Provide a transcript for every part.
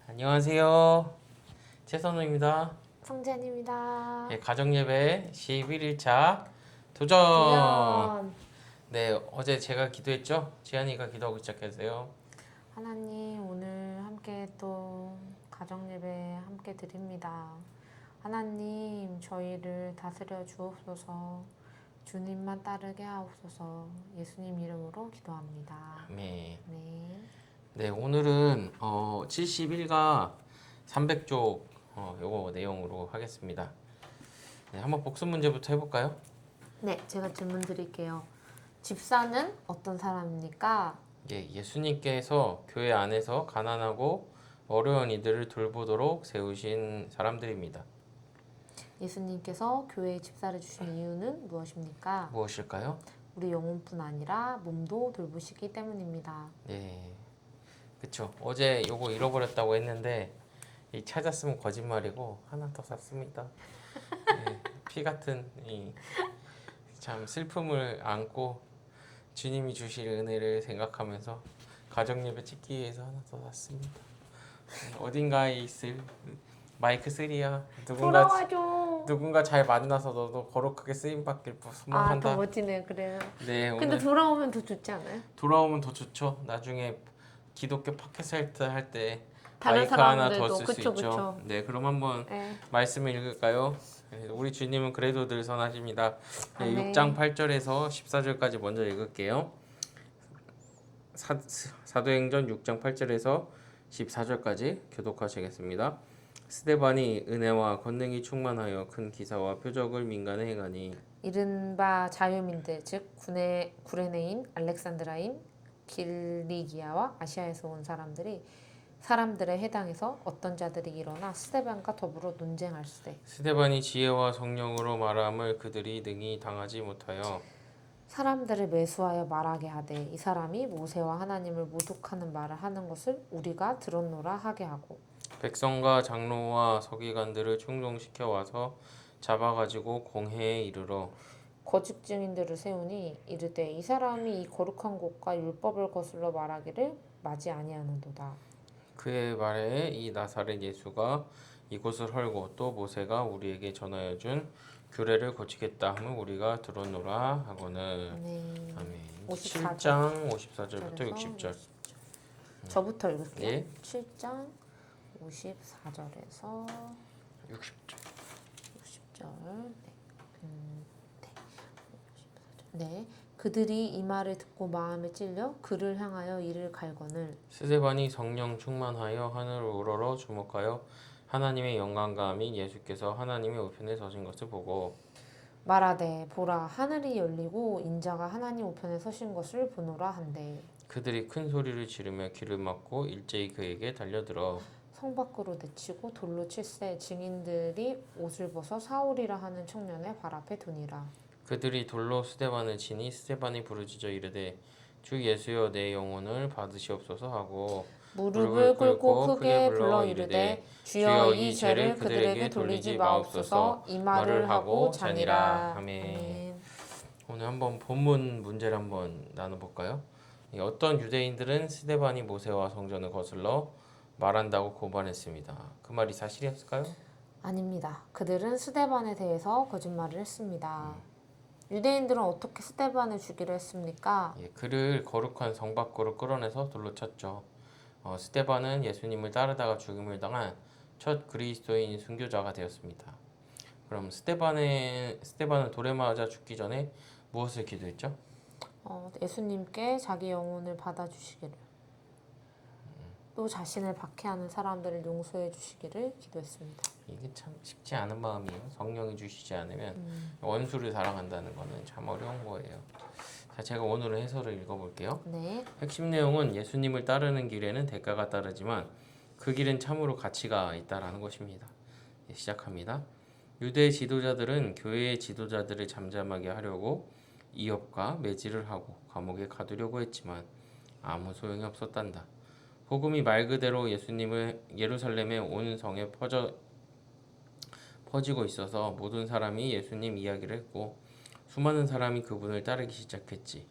안녕하세요. 최선우입니다. 성재입니다. 네, 가정예배 11일차 도전. 도전. 네, 어제 제가 기도했죠? 지한이가 기도하고 시작했어요. 하나님, 오늘 함께 또 가정예배 함께 드립니다. 하나님, 저희를 다스려 주옵소서. 주님만 따르게 하옵소서. 예수님 이름으로 기도합니다. 네. 네. 네, 오늘은 71가 300쪽 요거 내용으로 하겠습니다. 네, 한번 복습 문제부터 해볼까요? 네, 제가 질문 드릴게요. 집사는 어떤 사람입니까? 예, 예수님께서 교회 안에서 가난하고 어려운 이들을 돌보도록 세우신 사람들입니다. 예수님께서 교회에 집사를 주신 이유는 무엇입니까? 무엇일까요? 우리 영혼뿐 아니라 몸도 돌보시기 때문입니다. 네, 그쵸. 어제 요거 잃어버렸다고 했는데 이 찾았으면 거짓말이고 하나 더 샀습니다. 네, 피 같은 이 참 슬픔을 안고 주님이 주실 은혜를 생각하면서 가정예배 찍기 위해서 하나 더 샀습니다. 네, 어딘가에 있을 마이크 3야. 누군가 잘 만나서 너도 거룩하게 쓰임 받길 더 소망한다. 멋지네요. 그래요. 네, 근데 오늘 돌아오면 더 좋지 않아요? 돌아오면 더 좋죠. 나중에 기독교 팟캐스트 할 때 다른 마이크 하나 더 사람들도 쓸 수 그쵸, 있죠. 그쵸. 네, 그럼 한번 네. 말씀을 읽을까요? 네, 우리 주님은 그래도 늘 선하십니다. 네, 아멘. 6장 8절에서 14절까지 먼저 읽을게요. 사도행전 6장 8절에서 14절까지 교독하시겠습니다. 스데반이 은혜와 권능이 충만하여 큰 기사와 표적을 민간에 행하니 이른바 자유민들 즉 구레네인, 알렉산드라인, 길리기아와 아시아에서 온 사람들의 해당에서 어떤 자들이 일어나 스데반과 더불어 논쟁할세. 스데반이 지혜와 성령으로 말함을 그들이 능히 당하지 못하여 사람들을 매수하여 말하게 하되 이 사람이 모세와 하나님을 모독하는 말을 하는 것을 우리가 들었노라 하게 하고 백성과 장로와 서기관들을 충동시켜 와서 잡아가지고 공회에 이르러 거짓 증인들을 세우니 이르되 이 사람이 이 거룩한 곳과 율법을 거슬러 말하기를 마지 아니하는도다. 그의 말에 이 나사렛 예수가 이곳을 헐고 또 모세가 우리에게 전하여 준 규례를 고치겠다 함을 우리가 들었노라 하고는 네. 아멘. 54절. 7장 54절부터 60절. 저부터 읽을게요. 예. 7장 54절에서 60절. 60절. 네. 그들이 이 말을 듣고 마음에 찔려 그를 향하여 이를 갈거늘 스데반이 성령 충만하여 하늘을 우러러 주목하여 하나님의 영광과 및 예수께서 하나님의 우편에 서신 것을 보고 말하되 보라 하늘이 열리고 인자가 하나님 우편에 서신 것을 보노라 한대. 그들이 큰 소리를 지르며 귀를 막고 일제히 그에게 달려들어 성 밖으로 내치고 돌로 칠세 증인들이 옷을 벗어 사울이라 하는 청년의 발 앞에 두니라. 그들이 돌로 스데반을 치니 스데반이 부르짖어 이르되 주 예수여 내 영혼을 받으시옵소서 하고 무릎을 꿇고 크게 불러 이르되 주여 이 죄를 그들에게 돌리지 마옵소서. 이 말을 하고 자니라. 아멘. 오늘 한번 본문 문제를 한번 나눠볼까요? 어떤 유대인들은 스데반이 모세와 성전을 거슬러 말한다고 고발했습니다. 그 말이 사실이었을까요? 아닙니다. 그들은 스데반에 대해서 거짓말을 했습니다. 유대인들은 어떻게 스데반을 죽이려 했습니까? 예, 그를 거룩한 성 밖으로 끌어내서 돌로 쳤죠. 스데반은 예수님을 따르다가 죽임을 당한 첫 그리스도인 순교자가 되었습니다. 그럼 스데반은 돌에 맞아 죽기 전에 무엇을 기도했죠? 예수님께 자기 영혼을 받아주시기를 또 자신을 박해하는 사람들을 용서해 주시기를 기도했습니다. 이게 참 쉽지 않은 마음이에요. 성령이 주시지 않으면 원수를 사랑한다는 거는 참 어려운 거예요. 자, 제가 오늘은 해설을 읽어볼게요. 네. 핵심 내용은 예수님을 따르는 길에는 대가가 따르지만 그 길은 참으로 가치가 있다라는 것입니다. 시작합니다. 유대 지도자들은 교회의 지도자들을 잠잠하게 하려고 이업과 매질을 하고 감옥에 가두려고 했지만 아무 소용이 없었단다. 복음이 말 그대로 예수님을 예루살렘의 온 성에 퍼지고 있어서 모든 사람이 예수님 이야기를 했고 수많은 사람이 그분을 따르기 시작했지.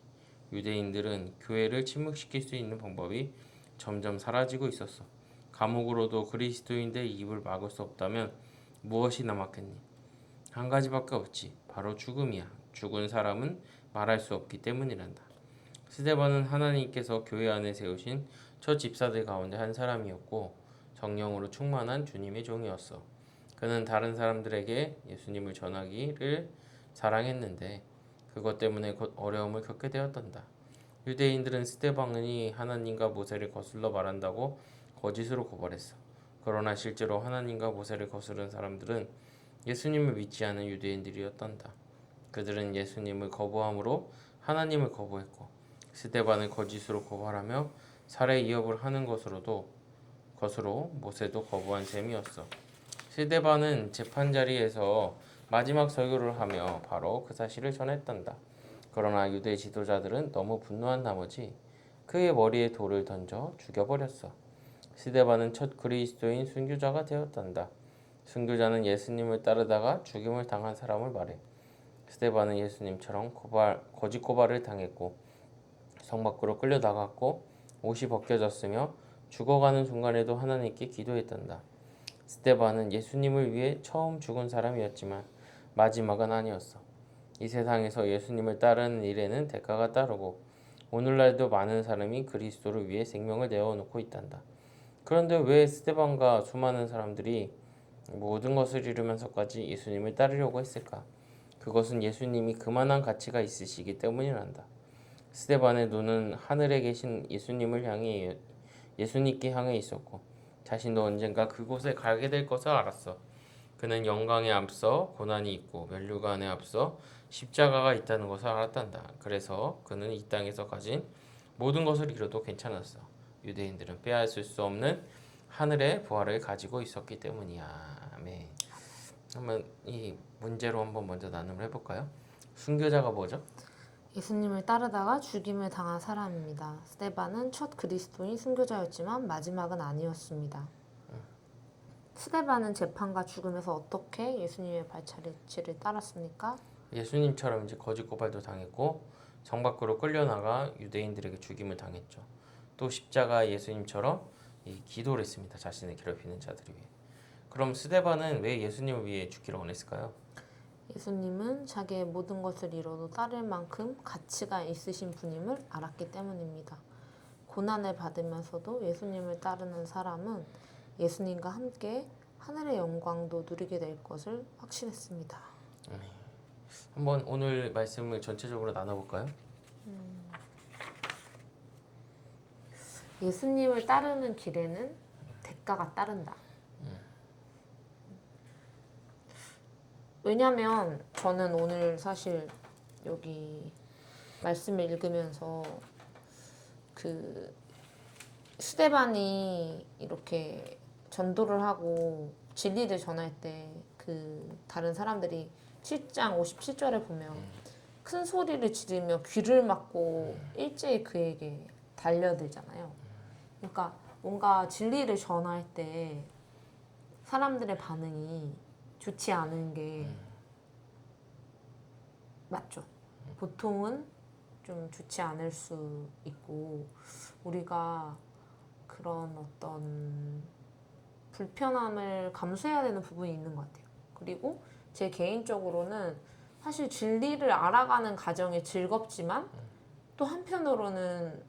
유대인들은 교회를 침묵시킬 수 있는 방법이 점점 사라지고 있었어. 감옥으로도 그리스도인의 입을 막을 수 없다면 무엇이 남았겠니? 한 가지밖에 없지. 바로 죽음이야. 죽은 사람은 말할 수 없기 때문이란다. 스데반은 하나님께서 교회 안에 세우신 첫 집사들 가운데 한 사람이었고 성령으로 충만한 주님의 종이었어. 그는 다른 사람들에게 예수님을 전하기를 사랑했는데 그것 때문에 곧 어려움을 겪게 되었단다. 유대인들은 스데반이 하나님과 모세를 거슬러 말한다고 거짓으로 고발했어. 그러나 실제로 하나님과 모세를 거스른 사람들은 예수님을 믿지 않은 유대인들이었단다. 그들은 예수님을 거부함으로 하나님을 거부했고 스데반을 거짓으로 고발하며 살해 위협을 하는 것으로 모세도 거부한 셈이었어. 스데반은 재판 자리에서 마지막 설교를 하며 바로 그 사실을 전했단다. 그러나 유대 지도자들은 너무 분노한 나머지 그의 머리에 돌을 던져 죽여버렸어. 스데반은 첫 그리스도인 순교자가 되었단다. 순교자는 예수님을 따르다가 죽임을 당한 사람을 말해. 스데반은 예수님처럼 거짓 고발을 당했고 성 밖으로 끌려나갔고 옷이 벗겨졌으며 죽어가는 순간에도 하나님께 기도했단다. 스데반은 예수님을 위해 처음 죽은 사람이었지만 마지막은 아니었어. 이 세상에서 예수님을 따르는 일에는 대가가 따르고 오늘날도 많은 사람이 그리스도를 위해 생명을 내어놓고 있단다. 그런데 왜 스데반과 수많은 사람들이 모든 것을 잃으면서까지 예수님을 따르려고 했을까? 그것은 예수님이 그만한 가치가 있으시기 때문이란다. 스데반의 눈은 하늘에 계신 예수님께 향해 있었고 자신도 언젠가 그곳에 가게 될 것을 알았어. 그는 영광에 앞서 고난이 있고 면류관에 앞서 십자가가 있다는 것을 알았단다. 그래서 그는 이 땅에서 가진 모든 것을 잃어도 괜찮았어. 유대인들은 빼앗을 수 없는 하늘의 부활을 가지고 있었기 때문이야. 아멘. 한번 이 문제로 한번 먼저 나눔을 해볼까요? 순교자가 뭐죠? 예수님을 따르다가 죽임을 당한 사람입니다. 스데반은 첫 그리스도인 순교자였지만 마지막은 아니었습니다. 스데반은 재판과 죽음에서 어떻게 예수님의 발자취를 따랐습니까? 예수님처럼 이제 거짓 고발도 당했고 성 밖으로 끌려나가 유대인들에게 죽임을 당했죠. 또 십자가 예수님처럼 기도를 했습니다. 자신을 괴롭히는 자들을 위해. 그럼 스데반은 왜 예수님을 위해 죽기를 원했을까요? 예수님은 자기의 모든 것을 잃어도 따를 만큼 가치가 있으신 분임을 알았기 때문입니다. 고난을 받으면서도 예수님을 따르는 사람은 예수님과 함께 하늘의 영광도 누리게 될 것을 확신했습니다. 한번 오늘 말씀을 전체적으로 나눠볼까요? 예수님을 따르는 길에는 대가가 따른다. 왜냐면 저는 오늘 사실 여기 말씀을 읽으면서 그 스데반이 이렇게 전도를 하고 진리를 전할 때 그 다른 사람들이 7장 57절에 보면 큰 소리를 지르며 귀를 막고 일제히 그에게 달려들잖아요. 그러니까 뭔가 진리를 전할 때 사람들의 반응이 좋지 않은 게 맞죠. 보통은 좀 좋지 않을 수 있고 우리가 그런 어떤 불편함을 감수해야 되는 부분이 있는 것 같아요. 그리고 제 개인적으로는 사실 진리를 알아가는 과정이 즐겁지만 또 한편으로는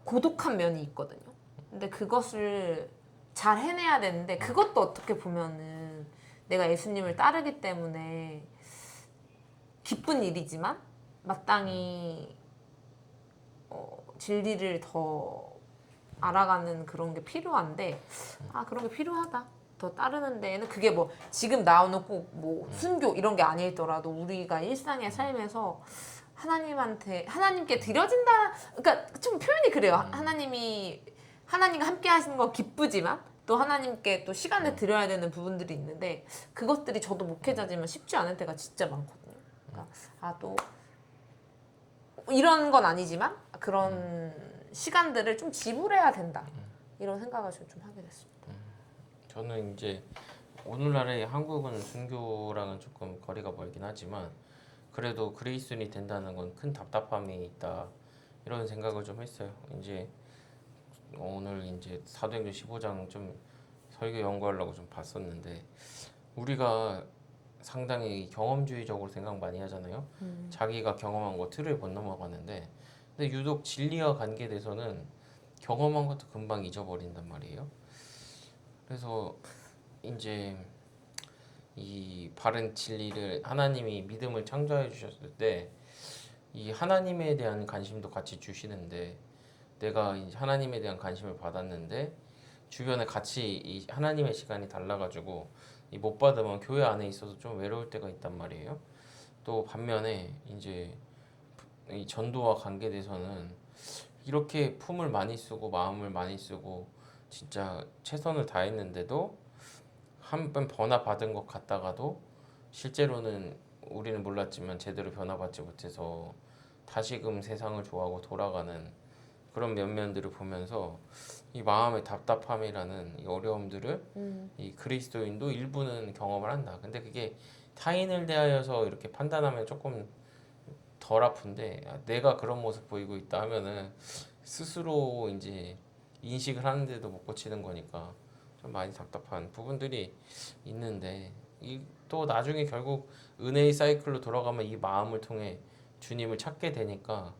고독한 면이 있거든요. 근데 그것을 잘 해내야 되는데 그것도 어떻게 보면은 내가 예수님을 따르기 때문에 기쁜 일이지만 마땅히 진리를 더 알아가는 그런 게 필요한데 그런 게 필요하다. 더 따르는 데에는 그게 뭐 지금 나오는 꼭 뭐 순교 이런 게 아니더라도 우리가 일상의 삶에서 하나님께 드려진다. 그러니까 좀 표현이 그래요. 하나님과 함께 하시는 거 기쁘지만 또 하나님께 또 시간을 드려야 되는 부분들이 있는데 그것들이 저도 목회자지만 쉽지 않을 때가 진짜 많거든요. 그러니까 또 이런 건 아니지만 그런 시간들을 좀 지불해야 된다. 이런 생각을 좀 하게 됐습니다. 저는 이제 오늘날의 한국은 순교랑은 조금 거리가 멀긴 하지만 그래도 그리스도인이 된다는 건 큰 답답함이 있다 이런 생각을 좀 했어요. 이제 오늘 이제 사도행전 15장 좀 설교 연구하려고 좀 봤었는데 우리가 상당히 경험주의적으로 생각 많이 하잖아요. 자기가 경험한 거 틀을 못 넘어가는데 근데 유독 진리와 관계돼서는 경험한 것도 금방 잊어버린단 말이에요. 그래서 이제 이 바른 진리를 하나님이 믿음을 창조해 주셨을 때 이 하나님에 대한 관심도 같이 주시는데 내가 이제 하나님에 대한 관심을 받았는데 주변에 같이 이 하나님의 시간이 달라가지고 이 못 받으면 교회 안에 있어서 좀 외로울 때가 있단 말이에요. 또 반면에 이제 이 전도와 관계돼서는 이렇게 품을 많이 쓰고 마음을 많이 쓰고 진짜 최선을 다했는데도 한 번 변화받은 것 같다가도 실제로는 우리는 몰랐지만 제대로 변화받지 못해서 다시금 세상을 좋아하고 돌아가는 그런 면면들을 보면서 이 마음의 답답함이라는 이 어려움들을 이 그리스도인도 일부는 경험을 한다. 근데 그게 타인을 대하여서 이렇게 판단하면 조금 덜 아픈데 내가 그런 모습 보이고 있다 하면은 스스로 이제 인식을 하는데도 못 고치는 거니까 좀 많이 답답한 부분들이 있는데 이 또 나중에 결국 은혜의 사이클로 돌아가면 이 마음을 통해 주님을 찾게 되니까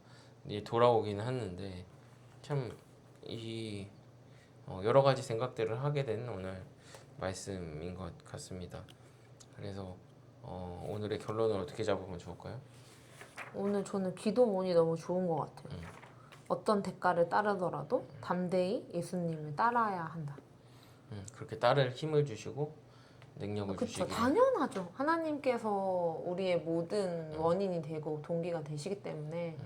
이제 돌아오긴 하는데 참 이 여러 가지 생각들을 하게 된 오늘 말씀인 것 같습니다. 그래서 오늘의 결론을 어떻게 잡으면 좋을까요? 오늘 저는 기도문이 너무 좋은 것 같아요. 어떤 대가를 따르더라도 담대히 예수님을 따라야 한다. 그렇게 따를 힘을 주시고 능력을 그렇죠. 주시기. 당연하죠. 하나님께서 우리의 모든 원인이 되고 동기가 되시기 때문에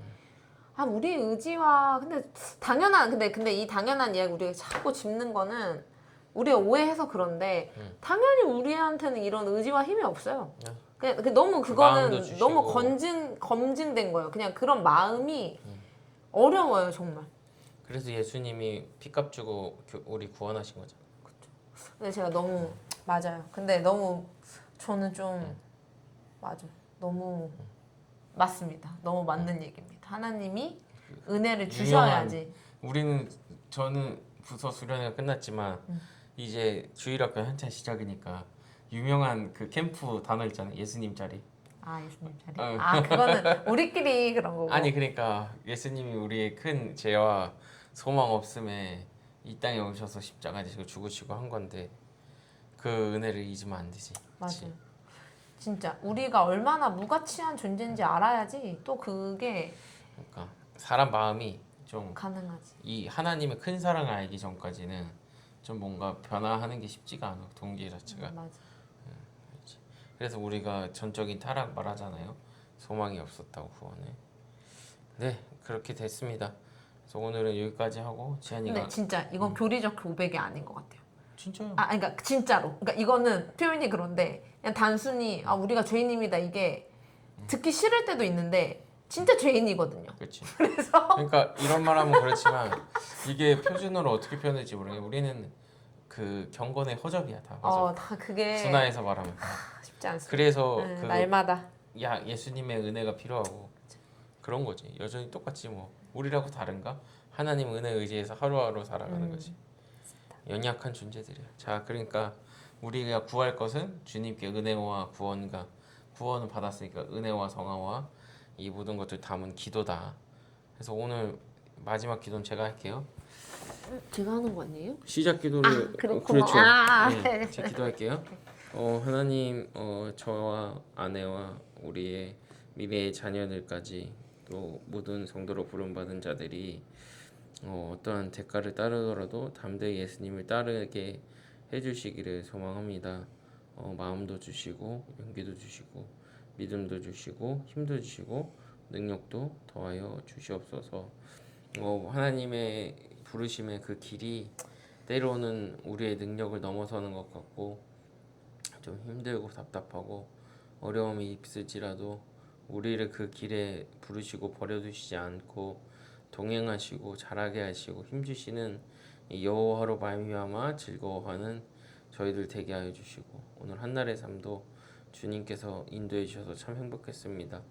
우리의 의지와 근데 당연한 근데 이 당연한 이야기 우리가 자꾸 짚는 거는 우리가 오해해서 그런데 당연히 우리한테는 이런 의지와 힘이 없어요. 너무 마음도 그거는 주시고. 너무 검증된 거예요. 그냥 그런 마음이 어려워요, 정말. 그래서 예수님이 피값 주고 우리 구원하신 거죠. 근데 제가 너무 맞아요. 근데 너무 저는 좀 맞아. 너무 맞습니다. 너무 맞는 얘기입니다. 하나님이 은혜를 주셔야지. 우리는 저는 부서 수련회가 끝났지만 이제 주일학교 한참 시작이니까 유명한 그 캠프 단어 있잖아요. 예수님 자리. 예수님 자리. 그거는 우리끼리 그런 거고. 아니 그러니까 예수님이 우리의 큰 죄와 소망 없음에 이 땅에 오셔서 십자가 지시고 죽으시고 한 건데 그 은혜를 잊으면 안 되지. 그치? 맞아요. 진짜 우리가 얼마나 무가치한 존재인지 알아야지 또 그게 그러니까 사람 마음이 좀 가능하지. 이 하나님의 큰 사랑을 알기 전까지는 좀 뭔가 변화하는 게 쉽지가 않아 동기 자체가. 맞아. 그래서 우리가 전적인 타락 말하잖아요. 소망이 없었다고 구원에. 네 그렇게 됐습니다. 그래서 오늘은 여기까지 하고 지한이가. 근데 진짜 이건 교리적 고백이 아닌 것 같아요. 진짜요? 그러니까 진짜로. 그러니까 이거는 표현이 그런데 그냥 단순히 우리가 죄인입니다 이게 듣기 싫을 때도 있는데 진짜 죄인이거든요. 그렇지. 그래서 그러니까 이런 말하면 그렇지만 이게 표준어로 어떻게 표현될지 모르겠어요. 우리는 그 경건의 허접이야 다. 허접. 다 그게 순화해서 말하면. 쉽지 않습니다. 그래서 그 날마다 예수님의 은혜가 필요하고 그런 거지. 여전히 똑같지 뭐. 우리라고 다른가? 하나님 은혜 의지해서 하루하루 살아가는 거지. 연약한 존재들이야. 자, 그러니까 우리가 구할 것은 주님께 은혜와 구원을 받았으니까 은혜와 성화와 이 모든 것들 담은 기도다. 그래서 오늘 마지막 기도는 제가 할게요. 제가 하는 거 아니에요? 시작 기도를 그렇구나. 그렇죠. 네, 제가 기도할게요. 하나님, 저와 아내와 우리의 미래의 자녀들까지 또 모든 성도로 부름받은 자들이 어떠한 대가를 따르더라도 담대히 예수님을 따르게 해주시기를 소망합니다. 마음도 주시고 용기도 주시고 믿음도 주시고 힘도 주시고 능력도 더하여 주시옵소서. 하나님의 부르심의 그 길이 때로는 우리의 능력을 넘어서는 것 같고 좀 힘들고 답답하고 어려움이 있을지라도 우리를 그 길에 부르시고 버려두시지 않고 동행하시고 자라게 하시고 힘주시는 이 여호와로 말미암아 즐거워하는 저희들 되게 하여 주시고 오늘 한날의 삶도 주님께서 인도해 주셔서 참 행복했습니다.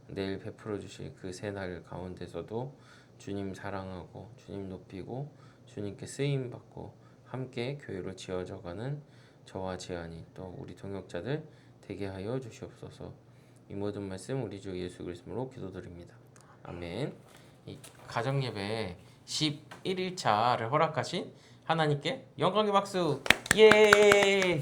내일 베풀어 주실 그 새 날 가운데서도 주님 사랑하고 주님 높이고 주님께 쓰임 받고 함께 교회로 지어져가는 저와 지안이 또 우리 동역자들 되게 하여 주시옵소서. 이 모든 말씀 우리 주 예수 그리스도로 기도드립니다. 아멘. 이 가정 예배 11일차를 허락하신 하나님께 영광의 박수. 예!